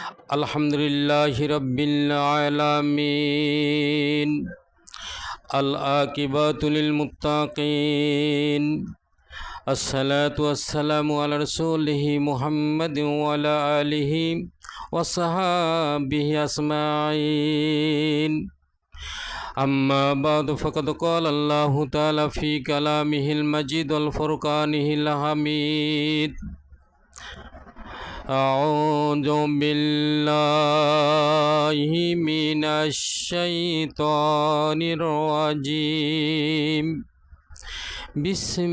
আলহামদুলিল্লাহি রাব্বিল আলামিন। আল আকিবাতু লিল মুত্তাকিন। আসসালাতু ওয়াসসালামু আলা রাসূলিহি মুহাম্মাদিন ওয়া আলা আলিহি ওয়া সাহবিহি আজমাইন। আম্মা বা'দু ফাকাদ ক্বালা আল্লাহু তাআলা ফি কালামিহিল মাজিদ ওয়াল ফুরকানিহিল হামিদ। আউযু বিল্লাহি মিনাশ শাইতানির রাজিম। বিসমিল্লাহির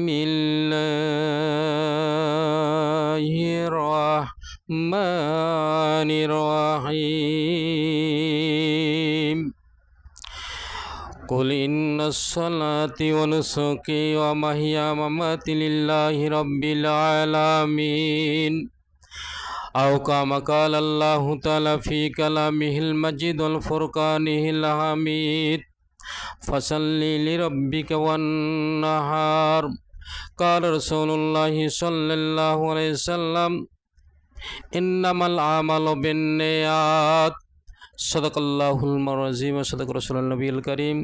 রাহমানির রাহিম। কুল ইন্নাস সালাতি ওয়া নুসুকি ওয়া মাহইয়া ওয়া মামাতি লিল্লাহি রাব্বিল আলামিন। আও কামা ক্বালা আল্লাহু তাআলা ফি কালামিহিল মাজিদ ওয়াল ফুরকানিহিল হামিদ। ফাসাল্লি লিরাব্বিকা ওয়ান্নাহার। ক্বালা রাসূলুল্লাহি সাল্লাল্লাহু আলাইহি ওয়াসাল্লাম ইন্নামাল আমালু বিন্নিয়াত। সাদাকাল্লাহুল মাওলাযিম ওয়া সাদাকা রাসূলুন নবিয়্যিল কারীম।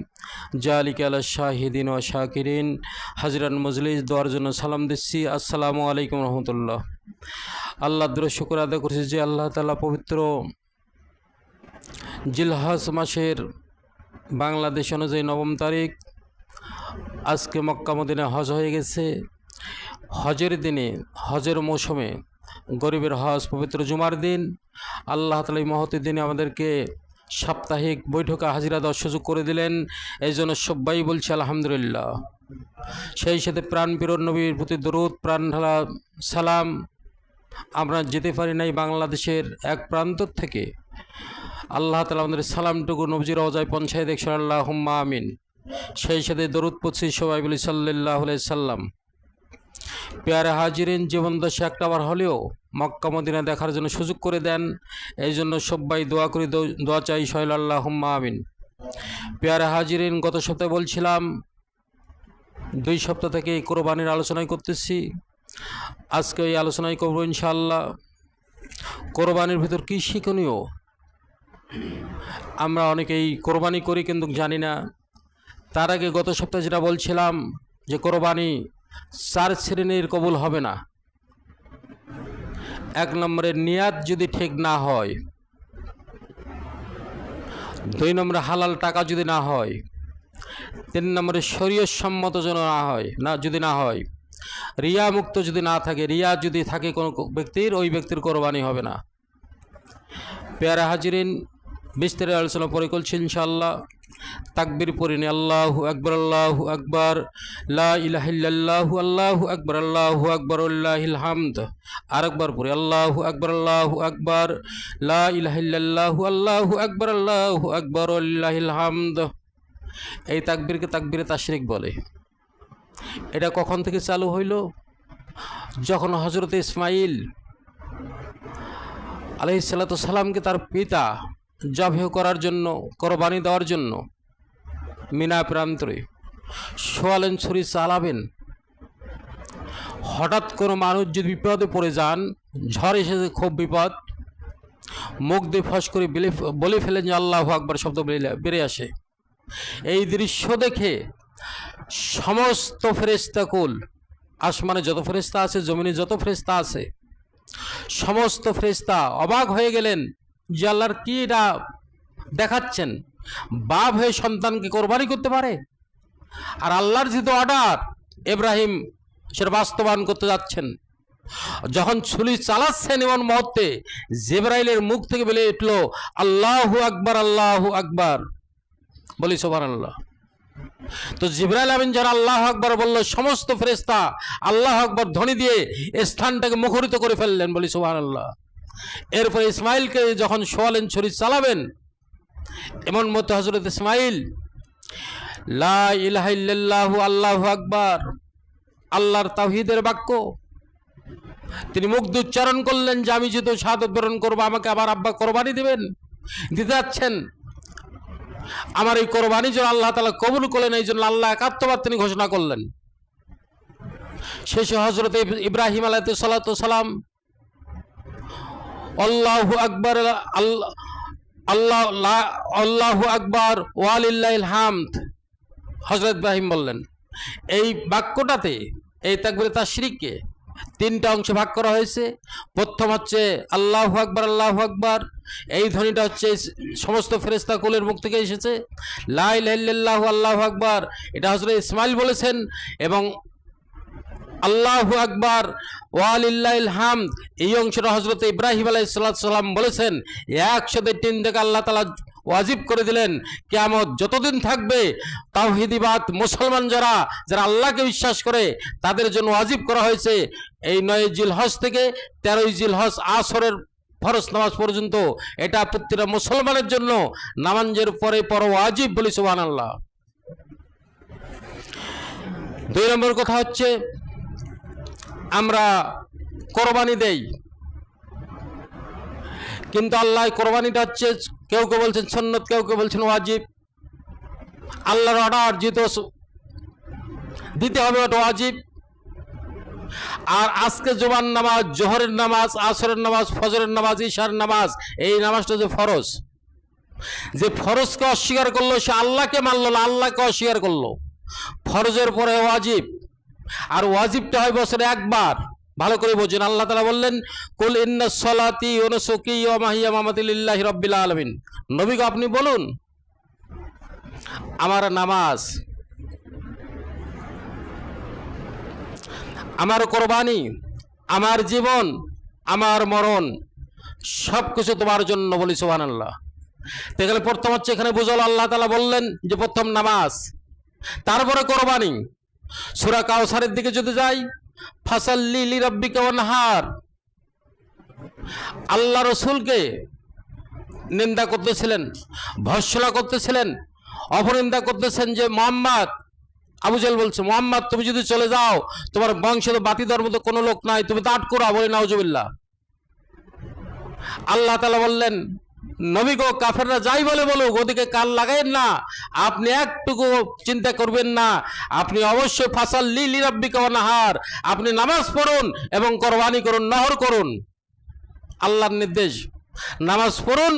জালিকা আলা শাহিদিন ওয়া শাকিরিন। হাজরান মজলিস দোয়ার জন্য সালাম দিচ্ছি। আসসালামু আলাইকুম রহমতুল্লাহ। আল্লাহ দরুদ শুকর আদায় করছি যে আল্লাহ তাআলা পবিত্র জিলহজ মাসের বাংলাদেশ অনুযায়ী 9 তারিখ আজকে মক্কা মদিনায় হজ হয়ে গেছে। হজের দিনে, হজের মৌসুমে, গরিবের হজ পবিত্র জুমার দিন আল্লাহ তাআলা এই মহতের দিনে আমাদেরকে সাপ্তাহিক বৈঠকে হাজিরা দেওয়ার সুযোগ করে দিলেন। এই জন্য সবাই বলছি আলহামদুলিল্লাহ। সেই সাথে প্রাণপ্রিয় নবীর প্রতি দরুদ, প্রাণ ঢালা সালাম। আমরা যেতে পারি নাই বাংলাদেশের এক প্রান্ত থেকে, আল্লাহ তাআলা আমাদের সালামটুকু নবীজির রওজায় পৌঁছায় দেখছেন, আল্লাহুম্মা আমিন। সেই সাথে দরুদ পড়ছি, সবাই বলি সাল্লাল্লাহু আলাইহি সাল্লাম। পেয়ারে হাজিরিন, জীবন দশা একটাবার হলেও মক্কা মদিনা দেখার জন্য সুযোগ করে দেন। এই জন্য সবাই দোয়া করি, দোয়া চাই সবাই, আল্লাহুম্মা আমিন। পেয়ারে হাজিরিন, গত সপ্তাহে বলছিলাম 2 সপ্তাহ থেকে এই কোরবানির আলোচনায় করতেছি। আজকে এই আলোচনায় করব ইনশাআল্লাহ। কোরবানির ভিতর কী শিক্ষণীয়। আমরা অনেকেই কোরবানি করি কিন্তু জানি না। তার আগে গত সপ্তাহে যেটা বলছিলাম যে কোরবানি 4 শ্রেণীর কবুল হবে না। 1 নম্বরে নিয়াত যদি ঠিক না হয়, 2 নম্বরে হালাল টাকা যদি না হয়, 3 নম্বরে শরীয়ত সম্মত যেন যদি না হয়, রিয়া মুক্ত যদি না থাকে, রিয়া যদি থাকে কোনো ব্যক্তির, ওই ব্যক্তির কোরবানি হবে না। পেয়ারা হাজিরিন, বিস্তারিত আলোচনা পরে করছি ইনশাআল্লাহ। তাকবীর পড়িনি, আল্লাহু আকবার, আল্লাহু আকবার, লা ইলাহা ইল্লাল্লাহু, আল্লাহু আকবার, আল্লাহু আকবার, লিল্লাহিল হামদ। আরেকবার পড়ি, আল্লাহু আকবার, আল্লাহু আকবার, লা ইলাহা ইল্লাল্লাহু, আল্লাহু আকবার, আল্লাহু আকবার, লিল্লাহিল হামদ। এই তাকবীরকে তাকবীরে তাশরিক বলে। এটা কখন থেকে চালু হইল? যখন হযরত ইসমাঈল আলাইহিস সালাতু সালামকে তার পিতা জবাহ করার জন্য, কোরবানি দেওয়ার জন্য মিনা প্রান্তরে সোয়ালেন ছুরি চালাবেন। হঠাৎ কোনো মানুষ যদি বিপদে পড়ে যান, ঝড় এসেছে, খুব বিপদ, মুখ দিয়ে ফস করে বলে ফেলেন যে আল্লাহু আকবার শব্দ বেরিয়ে আসে। এই দৃশ্য দেখে সমস্ত ফেরেশতাকুল, আসমানে যত ফেরেশতা আছে, জমিনে যত ফেরেশতা আছে, সমস্ত ফেরেশতা অবাক হয়ে গেলেন যে আল্লাহর কি এটা দেখাচ্ছেন। বাপ হয়ে সন্তানকে কোরবানি করতে পারে? আর আল্লাহর যেহেতু অর্ডার, ইব্রাহিম সেটা বাস্তবায়ন করতে যাচ্ছেন। যখন ছুরি চালাচ্ছেন, এমন মুহূর্তে জিবরাইলের মুখ থেকে বলে উঠল আল্লাহু আকবার, আল্লাহু আকবার। বলি সুবহানাল্লাহ। তো জিবরাইল আমিন যারা আল্লাহু আকবার বলল, সমস্ত ফেরেশতা আল্লাহু আকবার ধ্বনি দিয়ে স্থানটাকে মুখরিত করে ফেললেন। বলি সুবহানাল্লাহ। এরপরে ইসমাইলকে যখন সোয়ালেন ছুরি চালাবেন, এমন মতো হযরত ইসমাইল লা ইলাহা ইল্লাল্লাহু, আল্লাহু আকবার, আল্লাহর তাওহীদের বাক্য তিনি মুখ দিয়ে উচ্চারণ করলেন যে আমি যেহেতু শাহাদাত বরণ করবো, আমাকে আবার আব্বা কোরবানি দিতে যাচ্ছেন, আমার এই কোরবানি যেন আল্লাহ তাআলা কবুল করলেন। এই জন্য আল্লাহ একাত্মবাদ তিনি ঘোষণা করলেন। শেষে হযরত ইব্রাহিম আলাইহিস সালাম আল্লাহু আকবার, আল্লাহ আল্লাহ আল্লাহু আকবার ওয়ালিল্লাহিল হামদ, হযরত ইব্রাহিম বললেন। এই বাক্যটাতে এই তাকবীরে তাশরিককে তিনটা অংশে ভাগ করা হয়েছে। প্রথম হচ্ছে আল্লাহু আকবার, আল্লাহু আকবার, এই ধ্বনিটা হচ্ছে সমস্ত ফেরেশতা কুলের মুখ থেকে এসেছে। লা ইলাহা ইল্লাল্লাহু আল্লাহু আকবার, এটা হযরত ইসমাইল বলেছেন। এবং আল্লাহু আকবার ওয়ালিল্লাহিল হামদ, এই অংশটা হযরত ইব্রাহিম আলাইহিস সালাম বলেছেন। একসাথে তিনটাকে আল্লাহ তাআলা ওয়াজিব করে দিলেন। কিয়ামত যতদিন থাকবে তাওহীদবাদ মুসলমান যারা আল্লাহকে বিশ্বাস করে তাদের জন্য ওয়াজিব করা হয়েছে এই 9 জিলহজ থেকে 13 জিলহজ আসরের ফরজ নামাজ পর্যন্ত। এটা প্রত্যেকটা মুসলমানের জন্য নামাজের পরে ওয়াজিব, বলি সুবহানাল্লাহ। 2 নম্বর কথা হচ্ছে আমরা কোরবানি দেই, কিন্তু আল্লাহ কোরবানিটা হচ্ছে কেউ কেউ বলছেন সুন্নত, কেউ কেউ বলছেন ওয়াজিব। আল্লাহর অর্ডার যেহেতু দিতে হবে, ওটা ওয়াজিব। আর আজকে জুমার নামাজ, জোহরের নামাজ, আসরের নামাজ, ফজরের নামাজ, ইশার নামাজ, এই নামাজটা যে ফরজ, যে ফরজকে অস্বীকার করলো সে আল্লাহকে মানলো না, আল্লাহকে অস্বীকার করলো। ফরজের পরে ওয়াজিব, আর ওয়াজিবটা হয় বছরে একবার। ভালো করে বোঝেন, আল্লাহ তাআলা বললেন কুল ইন্নাস সালাতি ওয়া নুসুকি ওয়া মাহিয়া মামাতি লিল্লাহি রাব্বিল আলামিন। নবীকে আপনি বলুন, আমার নামাজ, আমার কোরবানি, আমার জীবন, আমার মরণ সব কিছু তোমার জন্য, বলি সুবহানাল্লাহ। তাহলে প্রথম হচ্ছে এখানে বুঝল, আল্লাহ তাআলা বললেন যে প্রথম নামাজ, তারপরে কোরবানি। সূরা কাউসারের দিকে যদি যাই, ফাসাল্লি লিরাব্বিকা ওয়ানহার, আল্লাহ রসুলকে নিন্দা করতেছিলেন, ভর্ৎসনা করতেছিলেন, অপনিন্দা করতেছেন যে মুহাম্মদ, আবু জাহেল বলছে মুহাম্মদ তুমি যদি চলে যাও তোমার বংশে তো বাতি দেওয়ার মতো কোনো লোক নাই, তুমি দাঁড় করা, বলে নাউজুবিল্লাহ। আল্লাহ তাআলা বললেন নবী গো, কাফেররা যাই বলে বলুক, ওদিকে কান লাগাইন না, আপনি একটুকু চিন্তা করবেন না, আপনি অবশ্যই ফাসাল্লি লিরাব্বিকা ওয়ানহার, আপনি নামাজ পড়ুন এবং কোরবানি করুন, নহর করুন। আল্লাহর নির্দেশ, নামাজ পড়ুন,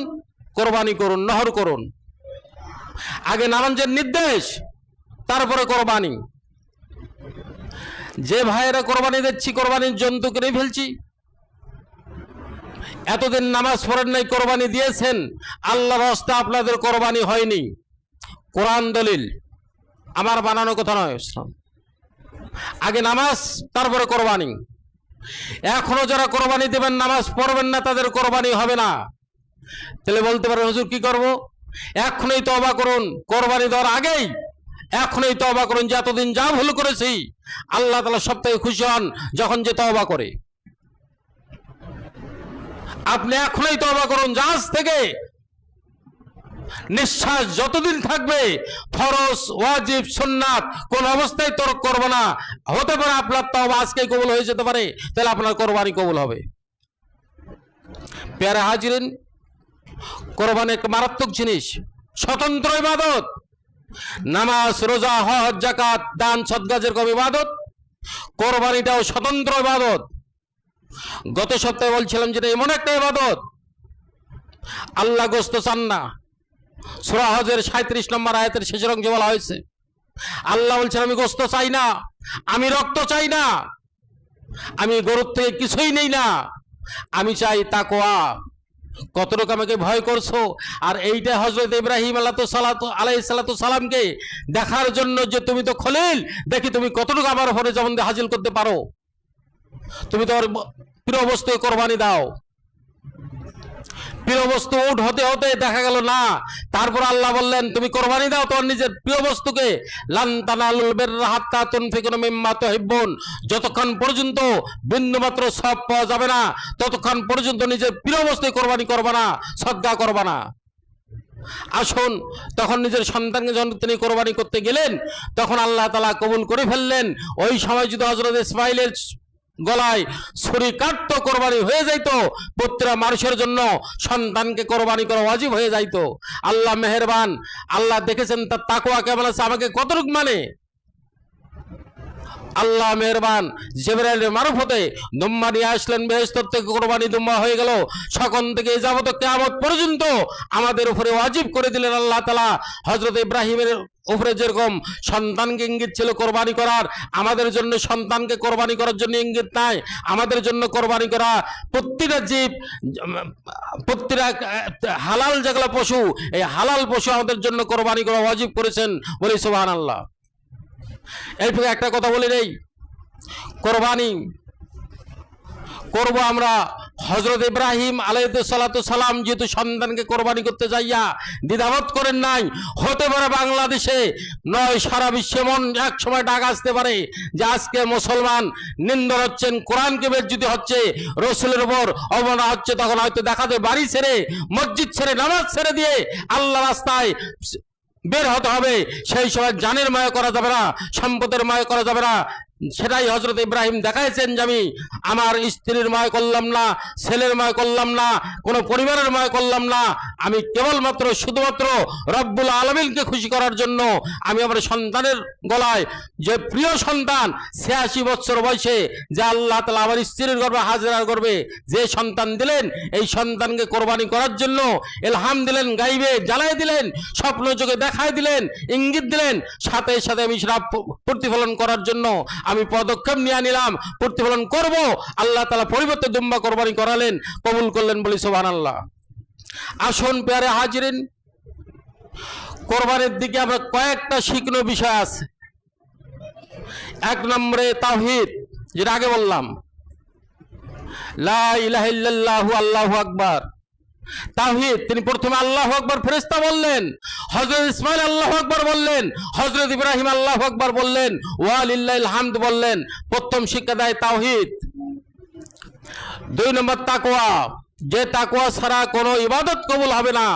কোরবানি করুন, নহর করুন। আগে নামাজের নির্দেশ, তারপরে কোরবানি। যে ভাইয়েরা কোরবানি দিচ্ছি, কোরবানির জন্তু কিনে ফেলছি, এতদিন নামাজ পড়েন নাই, কোরবানি দিয়েছেন, আল্লাহর রাস্তা আপনাদের কোরবানি হয়নি। কোরআন দলিল, আমার বানানো কথা নয়। আগে নামাজ, তারপরে কোরবানি। এখনো যারা কোরবানি দেবেন নামাজ পড়বেন না, তাদের কোরবানি হবে না। তাহলে বলতে পারেন হুজুর কি করব? এখনই তওবা করুন, কোরবানি দেওয়ার আগেই এখনই তওবা করুন যে এতদিন যা ভুল করেছি, আল্লাহ তাআলা সবথেকে খুশি হন যখন যে তওবা করে। আপনি এখনই তওবা করুন, আজ থেকে নিঃশ্বাস যতদিন থাকবে ফরজ, ওয়াজিব, সুন্নাত কোন অবস্থায় তরক করব না। হতে পারে আপনার তওবা আজকেই কবুল হয়ে যেতে পারে, তাহলে আপনার কোরবানি কবুল হবে। প্যারা হাজিরিন, কোরবানি একটা মারাত্মক জিনিস, স্বতন্ত্র ইবাদত। নামাজ, রোজা, হজ, যাকাত, দান, সদকা যেরকম ইবাদত, কোরবানিটাও স্বতন্ত্র ইবাদত। গত সপ্তাহে বলছিলাম যেটা এমন একটা ইবাদত, আল্লাহ গোশত চান না। সূরা হজের 37 নম্বর আয়াতের শেষের অংশে বলা হয়েছে, আল্লাহ বলছেন আমি গোশত চাই না, আমি রক্ত চাই না, আমি গরুর থেকে কিছুই নেই না, আমি চাই তাকওয়া। কতটুকু আমাকে ভয় করছো? আর এইটা হযরত ইব্রাহিম আলাইহিস সালামকে দেখার জন্য যে তুমি তো খলিল, দেখি তুমি কতটুকু আমার উপরে জবান দিয়ে হাজির করতে পারো, তুমি তোমার প্রিয় বস্তু কোরবানি দাও। প্রিয় বস্তু উট হতে হতে দেখা গেল না, তারপর আল্লাহ বললেন তুমি কোরবানি দাও তোমার নিজের প্রিয় বস্তুকে। লান তানালুল বিররা হাত্তা তুনফিকু মিম্মা তুহিব্বুন, যতক্ষণ পর্যন্ত বিন্দুমাত্র সওয়াব পাওয়া যাবে না ততক্ষণ পর্যন্ত নিজের প্রিয় বস্তু কোরবানি করবে না, সদকা করবে না। আসুন, তখন নিজের সন্তানকে যখন তিনি কোরবানি করতে গেলেন, তখন আল্লাহ তাআলা কবুল করে ফেললেন। ওই সময় যদি হযরত ইসমাইলের গলায় ছুরি কাটতো, কোরবানি হয়ে যাইতো, প্রত্যেকটা মানুষের জন্য সন্তানকে কোরবানি করা ওয়াজিব হয়ে যাইতো। আল্লাহ মেহেরবান, আল্লাহ দেখেছেন তার তাকওয়া কেমন আছে, আমাকে কতটুক মানে। আল্লাহ মেহরবান জিবরাইলের মারফতে দুম্বা নিয়ে আসলেন, বেহেশত থেকে কোরবানি দুম্বা হয়ে গেল। সখন থেকে যাবত কিয়ামত পর্যন্ত আমাদের উপরে ওয়াজিব করে দিলেন আল্লাহ তাআলা। হযরত ইব্রাহিমের উপরে যেরকম সন্তানকে ইঙ্গিত ছিল কোরবানি করার, আমাদের জন্য সন্তানকে কোরবানি করার জন্য ইঙ্গিত নাই। আমাদের জন্য কোরবানি করা প্রতিটা জীব, প্রতিটা হালাল যেগুলো পশু, এই হালাল পশু আমাদের জন্য কোরবানি করা ওয়াজিব করেছেন। বলি সুবহানাল্লাহ। এরপরে একটা কথা বলে নেই, কোরবানি করব আমরা। হযরত ইব্রাহিম আলাইহিসসালাতু সালাম যেহেতু সন্তানকে কোরবানি করতে যাইয়া দ্বিধাবোধ করেন নাই। হতে পারে বাংলাদেশে নয় সারা বিশ্বে এমন এক সময় ডাক আসতে পারে যে আজকে মুসলমান নিন্দা হচ্ছেন, কোরআনকে বেজ্জতি হচ্ছে, রসুলের উপর অবমাননা হচ্ছে। তখন হয়তো দেখাতে বাড়ি ছেড়ে, মসজিদ ছেড়ে, নামাজ ছেড়ে দিয়ে আল্লাহ রাস্তায় বের হতে হবে। সেই সময় জানের মায়া করা যাবে না, সম্পদের মায়া করা যাবে না। সেটাই হযরত ইব্রাহিম দেখাইছেন যে আমি আমার স্ত্রীর মায়া করলাম না, ছেলের মায়া করলাম না, কোনো পরিবারের মায়া করলাম না। আমি কেবলমাত্র শুধুমাত্র রব্বুল আলামিনকে খুশি করার জন্য আমি আমার সন্তানের গলায়, যে প্রিয় সন্তান 86 বছর বয়সে যে আল্লাহ তাআলা আমার স্ত্রীর গর্ভে হাজেরার গর্ভে যে সন্তান দিলেন, এই সন্তানকে কোরবানি করার জন্য ইলহাম দিলেন, গাইবে জানাই দিলেন, স্বপ্ন যোগে দেখাই দিলেন, ইঙ্গিত দিলেন। সাথে সাথে আমি সেটা প্রতিফলন করার জন্য আমি পদক্ষেপ নিয়ে নিলাম, প্রতিফলন করব। আল্লাহ তাআলা পরিবর্তে দুম্বা কোরবানি করালেন, কবুল করলেন। বলি সুবহানাল্লাহ। আসুন প্যারে হাজিরিন, কোরবানির দিকে আমরা কয়েকটা শিক্ষণীয় বিষয় আছে। এক নম্বরে তাওহীদ, যেটা আগে বললাম, লা ইলাহা ইল্লাল্লাহু আল্লাহু আকবার। তাওহীদ, তিনি প্রথমে আল্লাহু আকবার ফেরেশতা বললেন, হযরত ইসমাঈল আল্লাহু আকবার বললেন, হযরত ইব্রাহিম আল্লাহু আকবার বললেন, ওয়া লিল্লাহিল হামদ বললেন। প্রথম শিক্ষা দেয় তাওহীদ। 2 নম্বর তাকওয়া, যে তাকওয়া ছাড়া কোনো ইবাদত কবুল হবে না।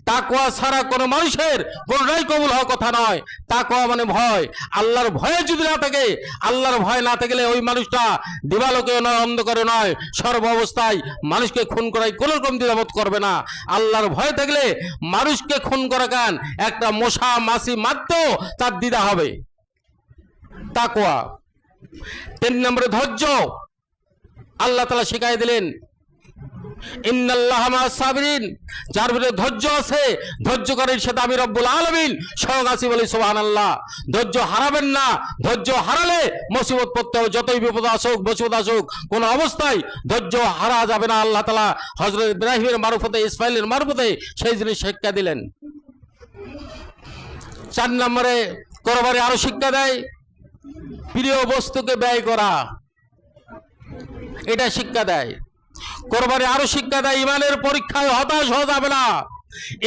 তাকওয়া ছাড়া কোনো মানুষের কোনটাই কবুল হওয়ার কথা নয়। তাকওয়া মানে ভয়। আল্লাহর ভয়ে যদি না থাকে, আল্লাহর ভয় না থাকলে ওই মানুষটা দিবালোকে নয়, অন্ধকারে নয়, সর্ব অবস্থায় মানুষকে খুন করায় কোনো রকম দ্বিধাবোধ করবে না। আল্লাহর ভয় থাকলে মানুষকে খুন করা কান একটা মশা মাছি মারতেও তার দ্বিধা হবে। তাকওয়া। 3 নম্বরে ধৈর্য। আল্লাহ তাআলা শিখাই দিলেন, ইন্নাল্লাহা মা'আস সাবিরিন, যার ভিতরে ধৈর্য আছে, ধৈর্যকারীর সাথে আমি রব্বুল আলামিন সঙ্গ আছি। বলি সুবহানাল্লাহ। ধৈর্য হারাবেন না। ধৈর্য হারালে মুসিবত পড়তে হবে। যতই বিপদ আসুক, মুসিবত আসুক, কোন অবস্থায় ধৈর্য হারা যাবে না। আল্লাহ তাআলা হযরত ইব্রাহিমের মারফতে, ইসমাঈলের মারফতে সেই জিনিস শিক্ষা দিলেন। 4 নম্বরে কোরবানি আরো শিক্ষা দেয় প্রিয় বস্তুকে ব্যয় করা, এটা শিক্ষা দেয়। কোরবানি আরো শিক্ষা দেয় ইমানের পরীক্ষায় হতাশ হওয়া যাবে না।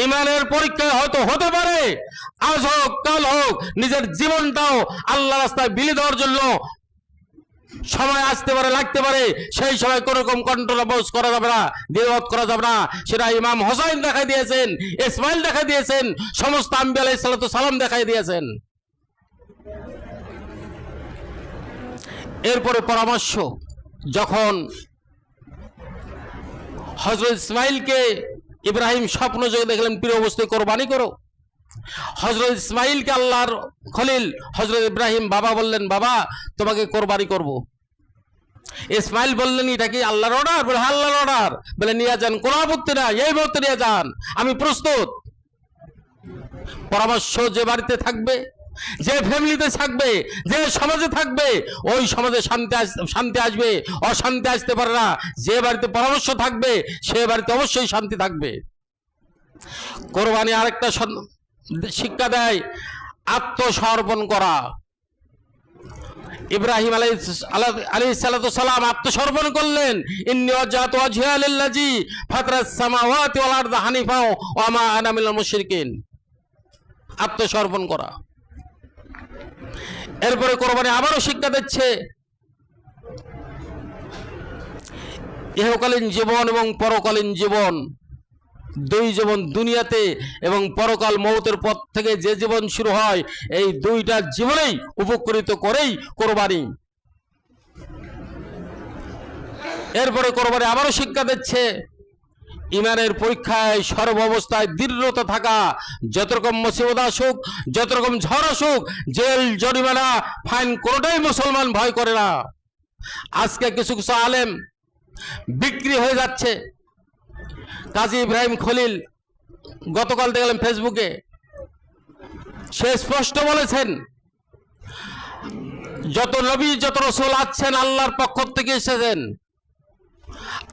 ইমানের পরীক্ষায় হয়তো হতে পারে আজ হোক কাল হোক নিজের জীবনটাও আল্লাহ রাস্তায় বিলিয়ে দেওয়ার জন্য সময় আসতে পারে, লাগতে পারে। সেই সময় কোন রকম কন্ট্রোভার্সি করা যাবে না, দ্বিধাবোধ করা যাবে না। সেটা ইমাম হোসাইন দেখাই দিয়েছেন, ইসমাইল দেখাই দিয়েছেন, সমস্ত আম্বিয়া আলাইহিসসালাতু সালাম দেখাই দিয়েছেন। এরপরে পরামর্শ, যখন হযরত ইসমাইলকে ইব্রাহিম স্বপ্ন যোগে দেখলেন প্রিয় বস্তু কোরবানি করো। হযরত ইসমাইলকে আল্লাহর খলিল হযরত ইব্রাহিম বাবা বললেন, বাবা তোমাকে কোরবানি করব। ইসমাইল বললেন, এটা কি আল্লাহর অর্ডার? বলে আল্লাহর অর্ডার। বলে নিয়ে যান, কোনো আপত্তি না, এই মুহূর্তে নিয়ে যান, আমি প্রস্তুত। পরামর্শ, যে বাড়িতে থাকবে, যে ফ্যামিলিতে থাকবে, যে সমাজে থাকবে, ওই সমাজে শান্তি আসবে, অশান্তি আসতে পারে না। যে বাড়িতে পরামর্শ থাকবে, সে বাড়িতে অবশ্যই শান্তি থাকবে। কোরবানি আরেকটা শিক্ষা দেয় আত্মসমর্পণ করা। ইব্রাহিম আলাইহিসসালাতু সালাম আত্মসমর্পণ করলেন, ইন্নী ওয়াজহাতু ওয়াজহিয়া লিল্লাযী ফাতারাস সামাওয়াতি ওয়াল আরদা হানিফা ওয়া মা আনা মিনাল মুশরিকিন। আত্মসমর্পণ করা। এরপরে কোরবানি আবারও শিক্ষা দিচ্ছে ইহকালীন জীবন এবং পরকালীন জীবন, দুই জীবন, দুনিয়াতে এবং পরকাল মওতের পর থেকে যে জীবন শুরু হয়, এই দুইটা জীবনেই উপকৃত করেই কোরবানি। এরপরে কোরবানি আবারও শিক্ষা দিচ্ছে ইমানের পরীক্ষায় সর্বাবস্থায় দৃঢ়তা থাকা, যত রকম মুসিবত আসুক, যত রকম ঝড় আসুক, জেল জরিমানা ফাইন কোনোটাই মুসলমান ভয় করে না। আজকে কিছু কিছু আলেম বিক্রি হয়ে যাচ্ছে। কাজী ইব্রাহিম খলিল গতকাল দেখলাম ফেসবুকে, সে স্পষ্ট বলেছেন যত নবী যত রসুল আছেন আল্লাহর পক্ষ থেকে এসেছেন,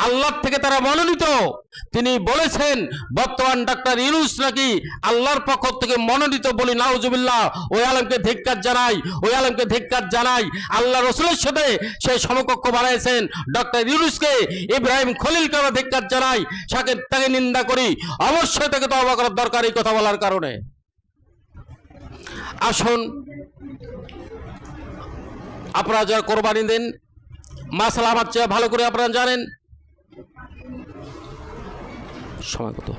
আল্লাহর থেকে তারা মনোনীত। তিনি বলেছেন বর্তমান ডাক্তার ইউনূস নাকি আল্লাহর পক্ষ থেকে মনোনীত। বলি নাউজুবিল্লাহ, ওই আলেমকে ধিক্কার জানাই, ওই আলেমকে ধিক্কার জানাই। আল্লাহ রসুলের সাথে সে সমকক্ষ বানাইছেন ডক্টর ইউনূসকে, ইব্রাহিম খলিলকে আমরা ধিক্কার জানাই, তাকে নিন্দা করি। অবশ্যই তাকে তওবা করার দরকার এই কথা বলার কারণে। আসুন, আপনারা যারা কোরবানি দেন, মাসালা আমার চেয়ে ভালো করে আপনারা জানেন। সময় কত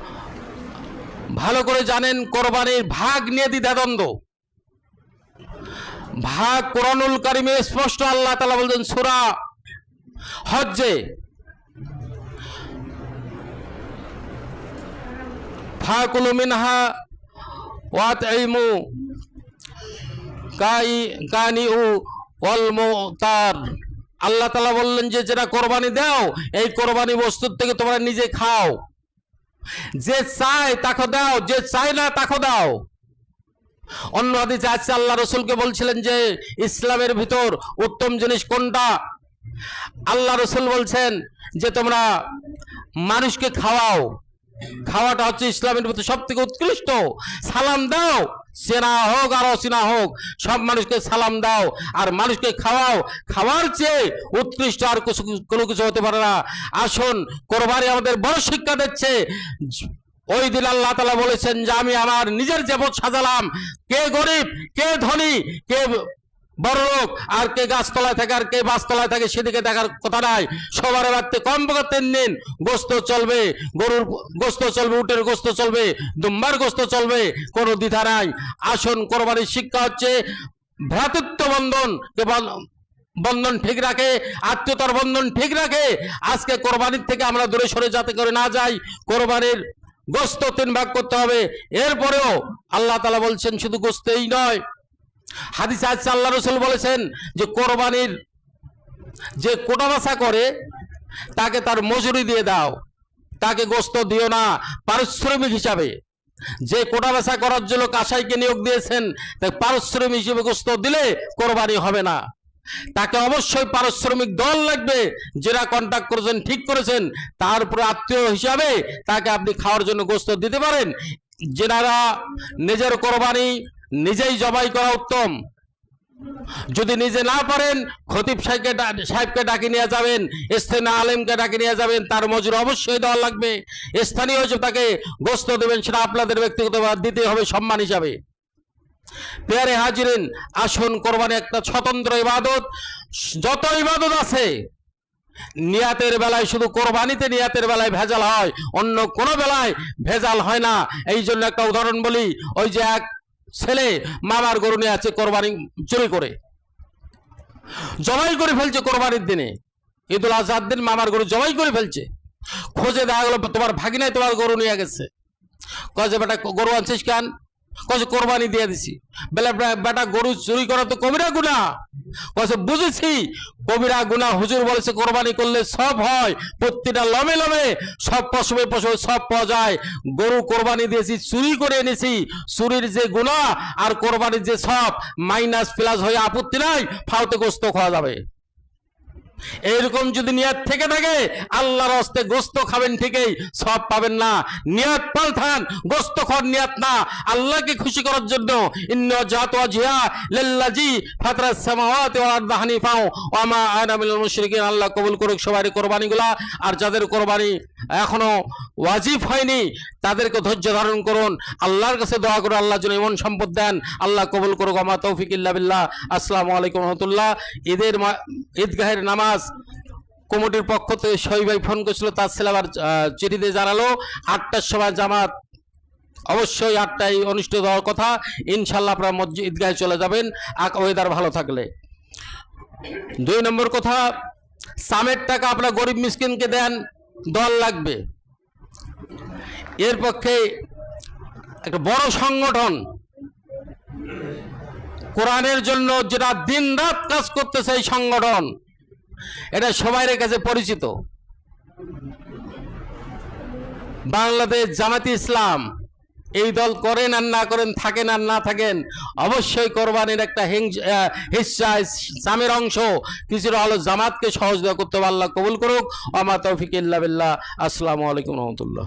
ভালো করে জানেন, কোরবানির ভাগ নিয়ে দ্বিধাদ্বন্দ্ব। ভাগ কোরআনুল কারিমে স্পষ্ট আল্লাহ তাআলা বলছেন সূরা হজ্জে, ফাকুলু মিনহা ওয়াতঈমু কানিউ ওয়াল মুতার। আল্লাহ তাআলা বললেন যে যারা কোরবানি দাও, এই কোরবানি বস্তুর থেকে তোমরা নিজে খাও, যে চায় তাকে দাও, যে চায় না তাকে দাও। অন্য হাদিসে আছে আল্লাহ রসুলকে বলছিলেন যে ইসলামের ভিতর উত্তম জিনিস কোনটা? আল্লাহ রসুল বলছেন যে তোমরা মানুষকে খাওয়াও, খাওয়াটা হচ্ছে ইসলামের ভিতর সব থেকে উৎকৃষ্ট। সালাম দাও, চেনা হোক আর অচেনা হোক, সব মানুষকে সালাম দাও আর মানুষকে খাওয়াও। খাওয়ার চেয়ে উৎকৃষ্ট আর কোনো কিছু হতে পারে না। আসুন, কোরবানি আমাদের বড় শিক্ষা দিচ্ছে। ওই দিন আল্লাহ তাআলা বলেছেন যে আমি আমার নিজের জেবত সাজালাম, কে গরিব কে ধনী, কে বড় লোক আর কে গাছতলায় থাকে আর কে বাসতলায় থাকে সেদিকে দেখার কথা নাই। সবার বাড়িতে কমপক্ষে 3 দিন গোস্ত চলবে, গরুর গোস্ত চলবে, উটের গোস্ত চলবে, দুম্বার গোস্ত চলবে, কোনো দ্বিধা নাই। আসুন, কোরবানির শিক্ষা হচ্ছে ভ্রাতৃত্ব বন্ধন ঠিক রাখে, আত্মীয়তার বন্ধন ঠিক রাখে। আজকে কোরবানির থেকে আমরা দূরে সরে যাতে করে না যাই। কোরবানির গোস্ত 3 ভাগ করতে হবে। এরপরেও আল্লাহ তাআলা বলছেন শুধু গোস্তেই নয়, হাদিসে আছে আল্লাহ রসুল বলেছেন যে কোরবানির যে কোটা বাছা করে তাকে তার মজুরি দিয়ে দাও, তাকে গোস্ত দিও না পারিশ্রমিক হিসাবে। যে কোটা বাছা করার জন্য কাসাইকে নিয়োগ দিয়েছেন, তাকে পারিশ্রমিক হিসেবে গোস্ত দিলে কোরবানি হবে না। তাকে অবশ্যই পারিশ্রমিক দল লাগবে, যারা কন্ট্যাক্ট করেছেন ঠিক করেছেন, তারপরে আত্মীয় হিসাবে তাকে আপনি খাওয়ার জন্য গোস্ত দিতে পারেন। যারা নিজের কোরবানি নিজেই জবাই করা উত্তম। যদি নিজে না পারেন, খতিব সাহেবকে ডাকি নিয়ে যাবেন, স্থানীয় আলেমকে ডাকি নিয়ে যাবেন, তার মজুরি অবশ্যই দেওয়া লাগবে। স্থানীয় হিসেবে তাকে গোস্ত দেবেন, সেটা আপনাদের ব্যক্তিগত দিতে হবে সম্মান হিসাবে। পেয়ারে হাজিরিন, আসুন, কোরবানি একটা স্বতন্ত্র ইবাদত। যত ইবাদত আছে নিয়াতের বেলায়, শুধু কোরবানিতে নিয়াতের বেলায় ভেজাল হয়, অন্য কোনো বেলায় ভেজাল হয় না। এই জন্য একটা উদাহরণ বলি। ওই যে এক ছেলে মামার গরু নিয়ে আছে, কোরবানি চুরি করে জবাই করে ফেলছে। কোরবানির দিনে, ঈদুল আজহার দিন মামার গরু জবাই করে ফেলছে। খোঁজে দেখা গেল তোমার ভাগিনাই তোমার গরু নিয়ে গেছে। কয় যে বেটা গরু আনছিস কেন? কয়েছে কোরবানি দিয়ে দিছি। বেটা গরু চুরি করা তো কবিরা গুনাহ। কয়েছে বুঝেছি কবিরা গুনাহ, হুজুর বলেছে কোরবানি করলে সব হয়, প্রতিটা লমে লমে সব পশমে পশমে সব পাওয়া যায়। গরু কোরবানি দিয়েছি, চুরি করে এনেছি, চুরির যে গুনাহ আর কোরবানির যে সব মাইনাস প্লাস হয়ে আপত্তি নাই, ফালতু গোস্ত খাওয়া যাবে। এইরকম যদি নিয়াত থেকে থাকে, আল্লাহর হস্তে গোস্ত খাবেন ঠিকই, সব পাবেন না। নিয়াত পাল্টান, গোস্ত খাওয়ার নিয়াত না, আল্লাহকে খুশি করার জন্য। ইন্না জাতু ওয়াজহিয়া লিল্লাযী ফাতারাস সামাওয়াতি ওয়াল আরদা হানিফা ওয়া মা আনা মিনাল মুশরিকিন। আল্লাহ কবুল করুক সবার কোরবানিগুলা। আর যাদের কোরবানি এখনো ওয়াজিব হয়নি, তাদেরকে ধৈর্য ধারণ করুন, আল্লাহর কাছে দোয়া করুন, আল্লাহ যেন এমন সম্পদ দেন। আল্লাহ কবুল করুক। আমা তৌফিক ইল্লা বিল্লাহ। আসসালামু আলাইকুম ওয়া রাহমাতুল্লাহ। ঈদগাহের নামাজ কমিটির পক্ষ থেকে শহীদ ভাই ফোন করেছিল, তার ছেলে আবার চিঠিতে জানালো 8টার সময় জামাত, অবশ্যই 8টায় অনুষ্ঠিত হওয়ার কথা। ইনশাল্লাহ আপনারা মসজিদ ঈদগাহে চলে যাবেন ওয়েদার ভালো থাকলে। 2 নম্বর কথা, সামের টাকা আপনারা গরিব মিসকিনকে দেন, দল লাগবে। এর পক্ষে একটা বড় সংগঠন কোরআনের জন্য যেটা দিন রাত কাজ করতেছে, এই সংগঠন এটা সবার কাছে পরিচিত। বাংলাদেশ জামাতে ইসলাম এই দল করেন আর না করেন, থাকেন আর না থাকেন, অবশ্যই কোরবানির একটা হিস্সা ইসলামের অংশ কিছুটা হলো জামাতকে সহযোগিতা করতে হবে। আল্লাহ কবুল করুক। আমা তৌফিক ইল্লা বিল্লাহ। আসসালামু আলাইকুম রহমতুল্লাহ।